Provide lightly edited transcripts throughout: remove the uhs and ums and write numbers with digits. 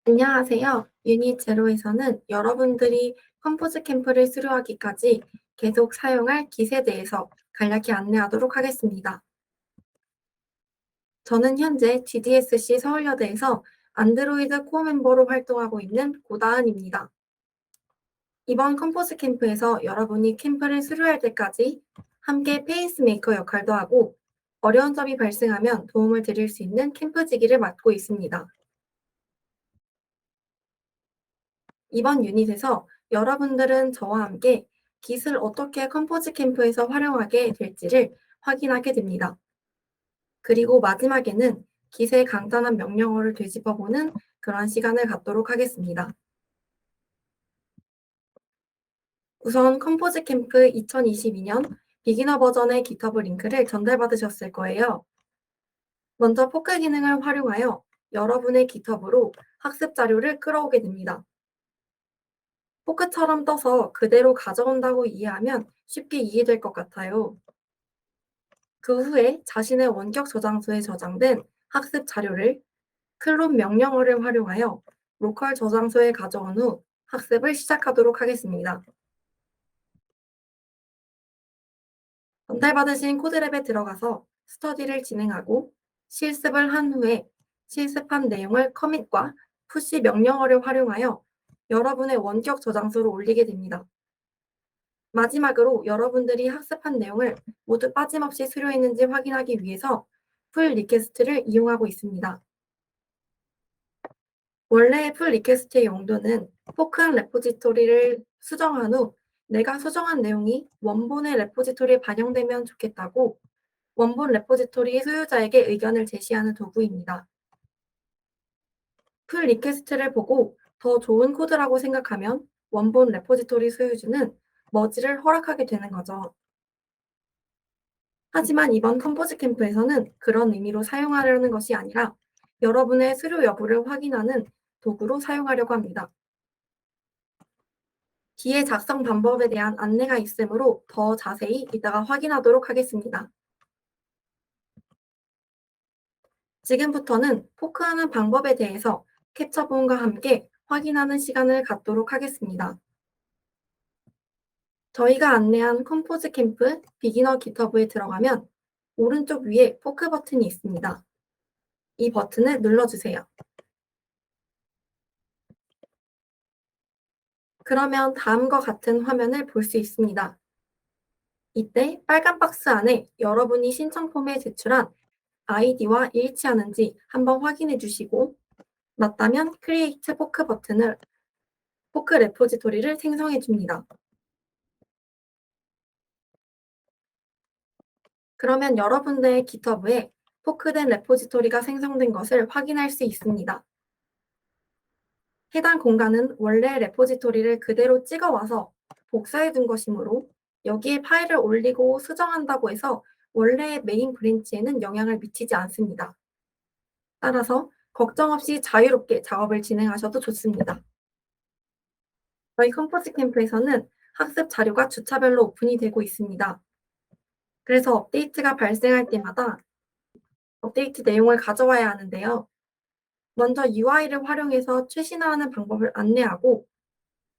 안녕하세요. 유닛 제로에서는 여러분들이 컴포즈 캠프를 수료하기까지 계속 사용할 깃에 대해서 간략히 안내하도록 하겠습니다. 저는 현재 GDSC 서울여대에서 안드로이드 코어 멤버로 활동하고 있는 고다은입니다. 이번 컴포즈 캠프에서 여러분이 캠프를 수료할 때까지 함께 페이스메이커 역할도 하고 어려운 점이 발생하면 도움을 드릴 수 있는 캠프지기를 맡고 있습니다. 이번 유닛에서 여러분들은 저와 함께 깃을 어떻게 컴포즈 캠프에서 활용하게 될지를 확인하게 됩니다. 그리고 마지막에는 깃의 간단한 명령어를 되짚어보는 그런 시간을 갖도록 하겠습니다. 우선 컴포즈 캠프 2022년 비기너 버전의 깃허브 링크를 전달받으셨을 거예요. 먼저 포크 기능을 활용하여 여러분의 깃허브로 학습 자료를 끌어오게 됩니다. 포크처럼 떠서 그대로 가져온다고 이해하면 쉽게 이해될 것 같아요. 그 후에 자신의 원격 저장소에 저장된 학습 자료를 클론 명령어를 활용하여 로컬 저장소에 가져온 후 학습을 시작하도록 하겠습니다. 전달받으신 코드랩에 들어가서 스터디를 진행하고 실습을 한 후에 실습한 내용을 커밋과 푸시 명령어를 활용하여 여러분의 원격 저장소로 올리게 됩니다. 마지막으로 여러분들이 학습한 내용을 모두 빠짐없이 수료했는지 확인하기 위해서 풀 리퀘스트를 이용하고 있습니다. 원래의 풀 리퀘스트의 용도는 포크한 레포지토리를 수정한 후 내가 수정한 내용이 원본의 레포지토리에 반영되면 좋겠다고 원본 레포지토리 소유자에게 의견을 제시하는 도구입니다. 풀 리퀘스트를 보고 더 좋은 코드라고 생각하면 원본 레포지토리 소유주는 머지를 허락하게 되는 거죠. 하지만 이번 컴포즈 캠프에서는 그런 의미로 사용하려는 것이 아니라 여러분의 수료 여부를 확인하는 도구로 사용하려고 합니다. 뒤에 작성 방법에 대한 안내가 있으므로 더 자세히 이따가 확인하도록 하겠습니다. 지금부터는 포크하는 방법에 대해서 캡처본과 함께 확인하는 시간을 갖도록 하겠습니다. 저희가 안내한 컴포즈 캠프 비기너 깃허브에 들어가면 오른쪽 위에 포크 버튼이 있습니다. 이 버튼을 눌러주세요. 그러면 다음과 같은 화면을 볼 수 있습니다. 이때 빨간 박스 안에 여러분이 신청 폼에 제출한 아이디와 일치하는지 한번 확인해 주시고 맞다면 크리에이트 포크 버튼을 포크 레포지토리를 생성해 줍니다. 그러면 여러분들의 깃허브에 포크된 레포지토리가 생성된 것을 확인할 수 있습니다. 해당 공간은 원래 레포지토리를 그대로 찍어와서 복사해 둔 것이므로 여기에 파일을 올리고 수정한다고 해서 원래의 메인 브랜치에는 영향을 미치지 않습니다. 따라서 걱정 없이 자유롭게 작업을 진행하셔도 좋습니다. 저희 컴포즈 캠프에서는 학습 자료가 주차별로 오픈이 되고 있습니다. 그래서 업데이트가 발생할 때마다 업데이트 내용을 가져와야 하는데요. 먼저 UI를 활용해서 최신화하는 방법을 안내하고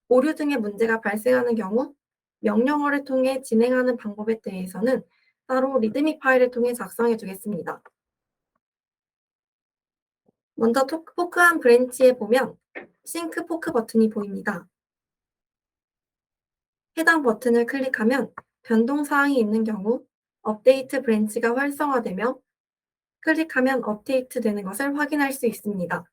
오류 등의 문제가 발생하는 경우 명령어를 통해 진행하는 방법에 대해서는 따로 리드미 파일을 통해 작성해 두겠습니다. 먼저 포크한 브랜치에 보면 싱크 포크 버튼이 보입니다. 해당 버튼을 클릭하면 변동사항이 있는 경우 업데이트 브랜치가 활성화되며 클릭하면 업데이트 되는 것을 확인할 수 있습니다.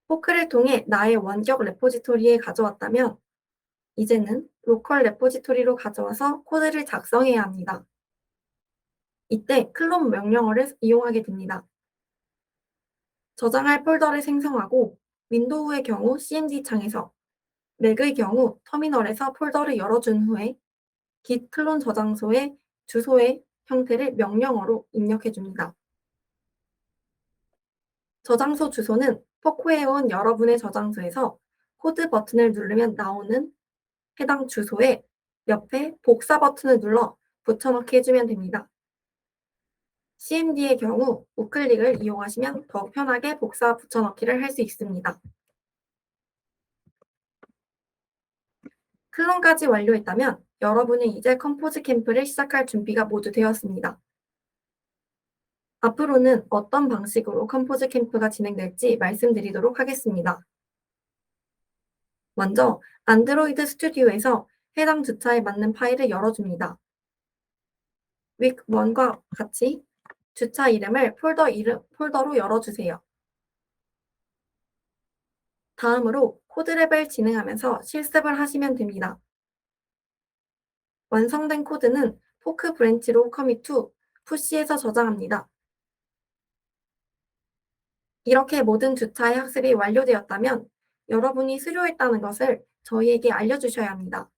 포크를 통해 나의 원격 레포지토리에 가져왔다면 이제는 로컬 레포지토리로 가져와서 코드를 작성해야 합니다. 이때 클론 명령어를 이용하게 됩니다. 저장할 폴더를 생성하고 윈도우의 경우 cmd 창에서 맥의 경우 터미널에서 폴더를 열어준 후에 git 클론 저장소의 주소의 형태를 명령어로 입력해 줍니다. 저장소 주소는 포크해온 여러분의 저장소에서 코드 버튼을 누르면 나오는 해당 주소에 옆에 복사 버튼을 눌러 붙여넣기 해주면 됩니다. CMD의 경우 우클릭을 이용하시면 더욱 편하게 복사 붙여넣기를 할 수 있습니다. 클론까지 완료했다면 여러분은 이제 컴포즈 캠프를 시작할 준비가 모두 되었습니다. 앞으로는 어떤 방식으로 컴포즈 캠프가 진행될지 말씀드리도록 하겠습니다. 먼저 안드로이드 스튜디오에서 해당 주차에 맞는 파일을 열어줍니다. 윅1과 같이 주차 이름을 폴더로 열어주세요. 다음으로 코드랩을 진행하면서 실습을 하시면 됩니다. 완성된 코드는 포크 브랜치로 커밋 투 푸시에서 저장합니다. 이렇게 모든 주차의 학습이 완료되었다면 여러분이 수료했다는 것을 저희에게 알려주셔야 합니다.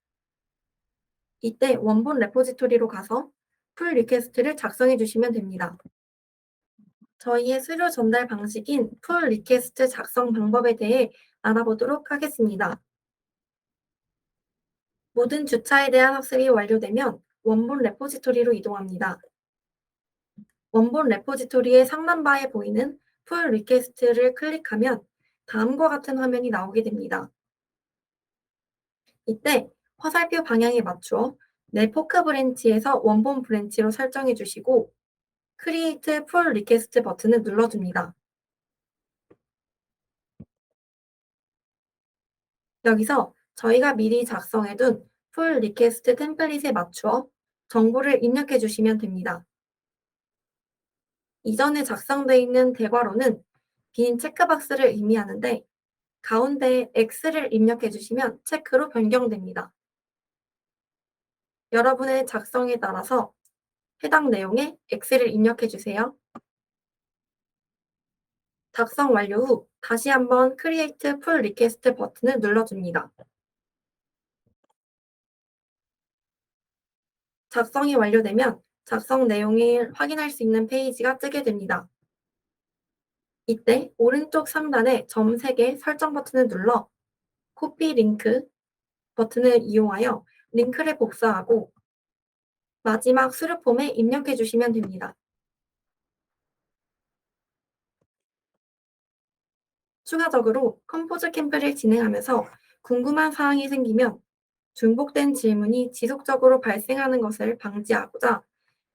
이때 원본 레포지토리로 가서 풀 리퀘스트를 작성해 주시면 됩니다. 저희의 수료 전달 방식인 풀 리퀘스트 작성 방법에 대해 알아보도록 하겠습니다. 모든 주차에 대한 학습이 완료되면 원본 레포지토리로 이동합니다. 원본 레포지토리의 상단바에 보이는 풀 리퀘스트를 클릭하면 다음과 같은 화면이 나오게 됩니다. 이때 화살표 방향에 맞추어 내 포크 브랜치에서 원본 브랜치로 설정해 주시고 Create Pull Request 버튼을 눌러줍니다. 여기서 저희가 미리 작성해둔 Pull Request 템플릿에 맞추어 정보를 입력해 주시면 됩니다. 이전에 작성되어 있는 대괄호는 빈 체크박스를 의미하는데 가운데에 X를 입력해 주시면 체크로 변경됩니다. 여러분의 작성에 따라서 해당 내용에 X를 입력해 주세요. 작성 완료 후 다시 한번 Create Pull Request 버튼을 눌러줍니다. 작성이 완료되면 작성 내용을 확인할 수 있는 페이지가 뜨게 됩니다. 이때 오른쪽 상단에 점 3개 설정 버튼을 눌러 코피 링크 버튼을 이용하여 링크를 복사하고 마지막 수료 폼에 입력해 주시면 됩니다. 추가적으로 컴포즈 캠프를 진행하면서 궁금한 사항이 생기면 중복된 질문이 지속적으로 발생하는 것을 방지하고자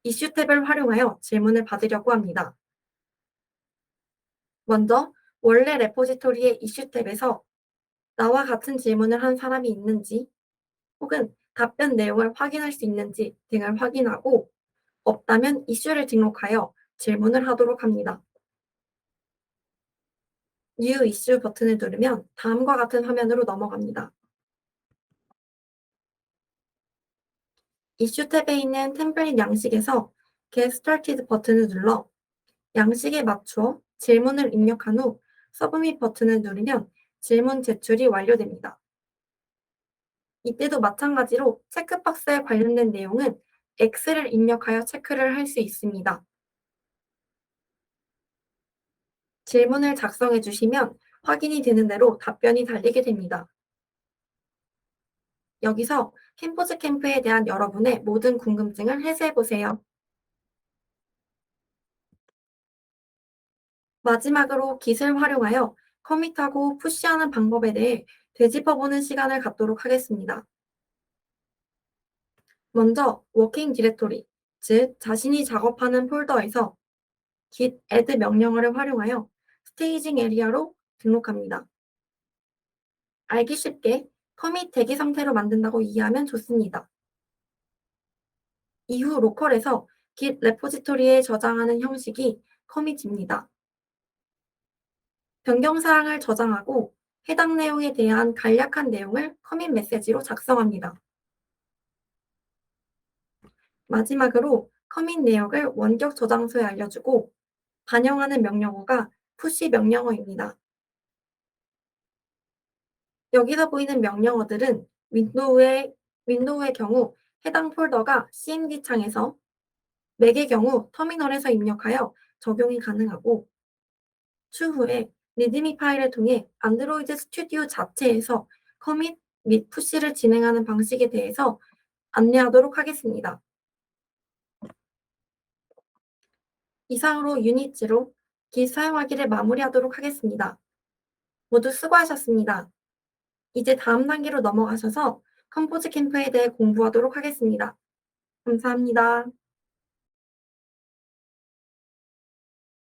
이슈 탭을 활용하여 질문을 받으려고 합니다. 먼저 원래 레포지토리의 이슈 탭에서 나와 같은 질문을 한 사람이 있는지 혹은 답변 내용을 확인할 수 있는지 등을 확인하고 없다면 이슈를 등록하여 질문을 하도록 합니다. New Issue 버튼을 누르면 다음과 같은 화면으로 넘어갑니다. 이슈 탭에 있는 템플릿 양식에서 Get Started 버튼을 눌러 양식에 맞추어 질문을 입력한 후 서브밋 버튼을 누르면 질문 제출이 완료됩니다. 이때도 마찬가지로 체크박스에 관련된 내용은 X를 입력하여 체크를 할 수 있습니다. 질문을 작성해 주시면 확인이 되는 대로 답변이 달리게 됩니다. 여기서 캠퍼스 캠프에 대한 여러분의 모든 궁금증을 해소해 보세요. 마지막으로 깃을 활용하여 커밋하고 푸시하는 방법에 대해 되짚어보는 시간을 갖도록 하겠습니다. 먼저 워킹 디렉토리, 즉 자신이 작업하는 폴더에서 git add 명령어를 활용하여 스테이징 에리아로 등록합니다. 알기 쉽게 커밋 대기 상태로 만든다고 이해하면 좋습니다. 이후 로컬에서 git 레포지토리에 저장하는 형식이 커밋입니다. 변경사항을 저장하고 해당 내용에 대한 간략한 내용을 커밋 메시지로 작성합니다. 마지막으로 커밋 내역을 원격 저장소에 알려주고 반영하는 명령어가 푸시 명령어입니다. 여기서 보이는 명령어들은 윈도우의 경우 해당 폴더가 CMD 창에서 맥의 경우 터미널에서 입력하여 적용이 가능하고 추후에 리드미 파일을 통해 안드로이드 스튜디오 자체에서 커밋 및 푸시를 진행하는 방식에 대해서 안내하도록 하겠습니다. 이상으로 유닛0 깃 사용하기를 마무리하도록 하겠습니다. 모두 수고하셨습니다. 이제 다음 단계로 넘어가셔서 컴포즈 캠프에 대해 공부하도록 하겠습니다. 감사합니다.